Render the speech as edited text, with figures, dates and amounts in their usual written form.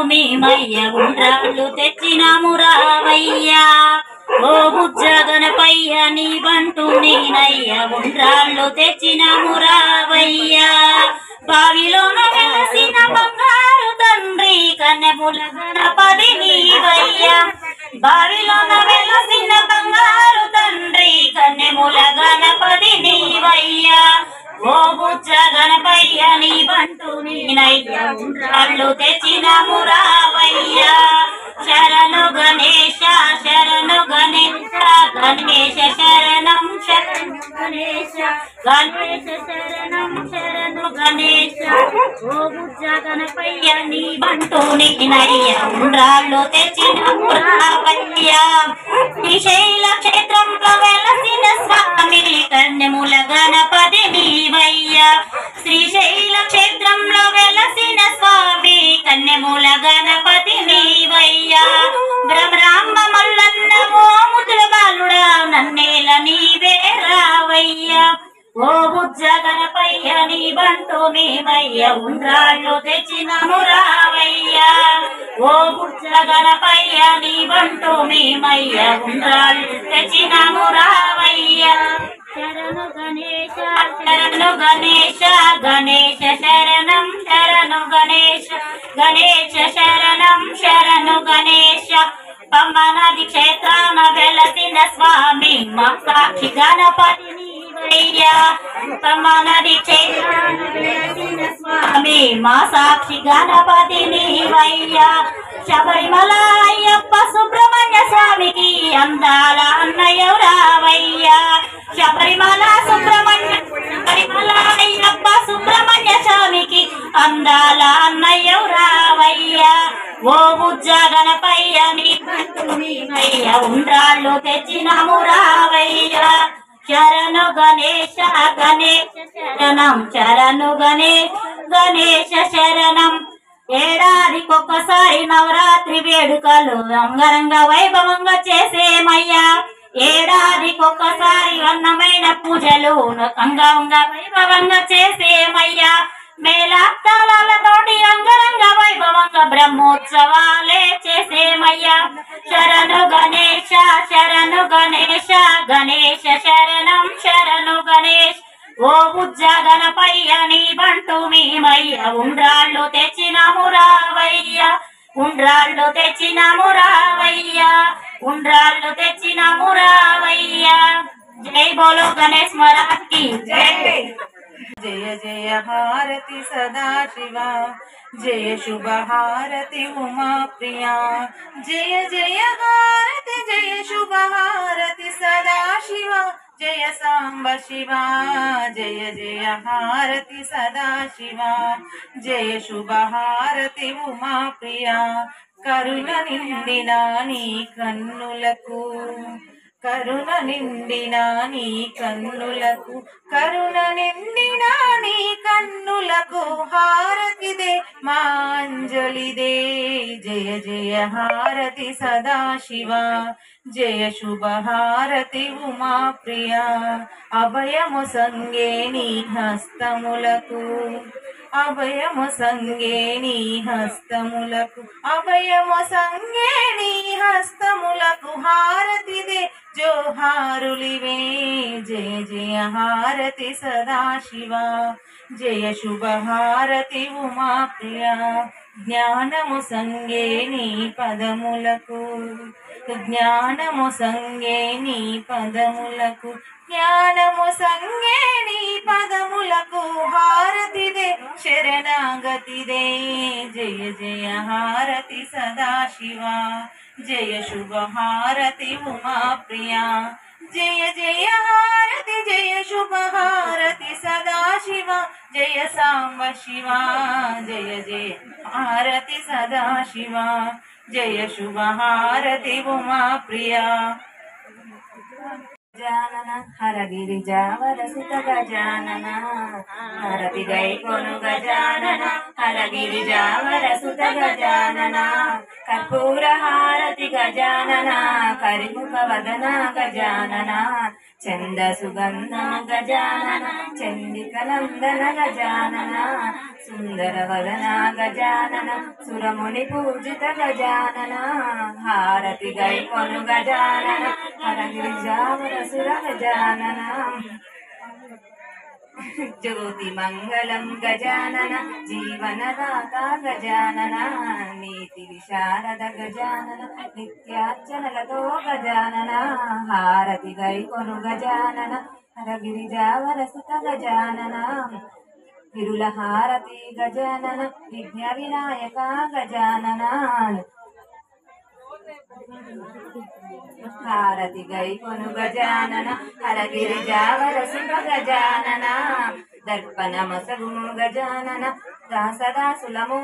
మేమయ్య ఉండ్రాళ్ళు తెచ్చినాము రావయ్యా ఓ బుజ్జ గణపయ్య నీ బంటు నేనయ్య ఉండ్రాళ్ళు తెచ్చినాము రావయ్యా బావిలోన వెలసిన బంగారు తండ్రి కన్నెముల గణపతి నీవయ్యా బావిలోన వెలసిన బంగారు తండ్రి కన్నెముల గణపతి నీవయ్యా ఓ బుజ్జ గణపయ్య నీ బంటు నేనయ్య ఉండ్రాళ్ళు తెచ్చినాము రావయ్యా శరణు గణేశ శరణు గణేశ గణేశ శరణం శరణు గణేశ గణేశ శరణం శరణు గణేశ ఓ బుజ్జ గణపయ్య నీ బంటు నేనయ్య ఉండ్రాళ్ళు తెచ్చినాము రావయ్యా శ్రీశైల క్షేత్రంలో వెలసిన స్వామి కన్నెముల గణపతి నీవయ్యా శ్రీశైల క్షేత్రంలో వెలసిన స్వామి కన్నెముల గణపతి నీవయ్యా బ్రహ్మరాంబ మల్లన్న ఓ ముద్దుల బాలుడా నన్నేల నీవే రావయ్యా ఓ బుజ్జ గణపయ్య నీ బంటు మేమయ్య ఉండ్రాళ్ళు తెచ్చినాము రావయ్యా ఓ బుజ్జ గణపయ్య నీ బంటు మేమయ్య ఉండ్రాళ్ళు తెచ్చినాము రావయ్యా శరణు గణేశ శరణు గణేశ గణేశ శరణం శరణు గణేశ గణేశ శరణం శరణు గణేశ పమ్మనది క్షేత్రాన వెలసిన స్వామి మా సాక్షి గణపతి నీవయ్యా పమ్మనది క్షేత్రాన వెలసిన స్వామి మా సాక్షి గణపతి నీవయ్యా శబరిమల అయ్యప్ప సుబ్రహ్మణ్య స్వామికి అందాల అన్నయ్య రావయ్యా శబరిమల అయ్యప్ప సుబ్రహ్మణ్య స్వామికి అందాల అన్నయ్య రావయ్యా ఓ బుజ్జ గణపయ్య నీ బంటు నీవయ్య ఉండ్రాళ్ళు తెచ్చినాము రావయ్యా శరణు గణేశ గణేశ శరణం శరణు గణేశ శరణం ఏడాదికొక్కసారి నవరాత్రి వేడుకలు అంగరంగ వైభవంగా చేసేమయ్యా ఏడాదికొక్కసారి అన్నమైన పూజలు అంగంగ వైభవంగా చేసేమయ్యా మేళతాళాలతోటి అంగరంగ వైభవంగా బ్రహ్మోత్సవాలే చేసేమయ్యా శరణు గణేశ శరణు గణేశ గణేశ శరణం శరణు గణేశ్ ఓ బుజ్జ గణపయ్య నీ బంటు మేమయ్య ఉండ్రాళ్ళు తెచ్చినాము రావయ్యా ఉండ్రాళ్ళు తెచ్చినాము రావయ్యా ఉండ్రాళ్ళు తెచ్చినాము రావయ్యా జై బోలో గణేష్ మహారాజ్ కి జై జయ జయ హారతి సదాశివ జయ శుభ హారతి ఉమా ప్రియా జయ జయ హారతి జయ శుభ హారతి సదాశివ జయ సాంబ శివ జయ జయ హారతి సదాశివ జయ శుభ హారతి ఉమా ప్రియా కరుణ నిండిన నీ కన్నులకు కరుణ నిండిన నీ కన్నులకు కరుణ నిండిన నీ కన్నులకు హారతిదే మాంజలిదే జయ జయ హారతి సదాశివ జయ శుభ హారతి ఉమా ప్రియా అభయము సంగే నీ హస్తములకు అభయము సంగే నీ హస్తములకు అభయము సంగే నీ హస్తములకు హారతిదే జోహారులివే జయ జయ హారతి సదాశివ జయ శుభ హారతి ఉమా ప్రియా జ్ఞానము సంగే నీ పదములకు జ్ఞానము సంగే నీ పదములకు జ్ఞానము సంగే నీ పదములకు హారతిదే శరణాగతిదే జయ జయ హారతి సదాశివ జయ శుభ హారతి ఉమా ప్రియా జయ జయ హారతి జయ శుభ హారతి సదాశివ జయ సాంబ శివ జయ జయ హారతి సదాశివ జయ శుభ హారతి ఉమా ప్రియా గజానన హరగిరిజావర సుత గజానన హారతి గై కొను గజానన హరగిరిజావర సుత గజానన కర్పూర హారతి గజానన కరిముఖ వదన గజానన చంద సుగంధన గజానన చండికనందన గజానన సుందర వదన గజానన సురముని పూజిత గజానన హారతి గైకొను గజానన హరగిరిజావర సుర గజానన జ్యోతి మంగళం గజానన జీవనదాత గజానన నీతి విశారద గజానన నిత్యార్చనలతో గజానన హారతి గైకొను గజానన హరగిరిజావరసుత గజానన విరుల హారతి గజానన విఘ్న వినాయక గజానన హారతి గైకొను గజానన హరగిరిజావర సుత గజానన దర్పణ మసగుము గజానన దాసదాసులము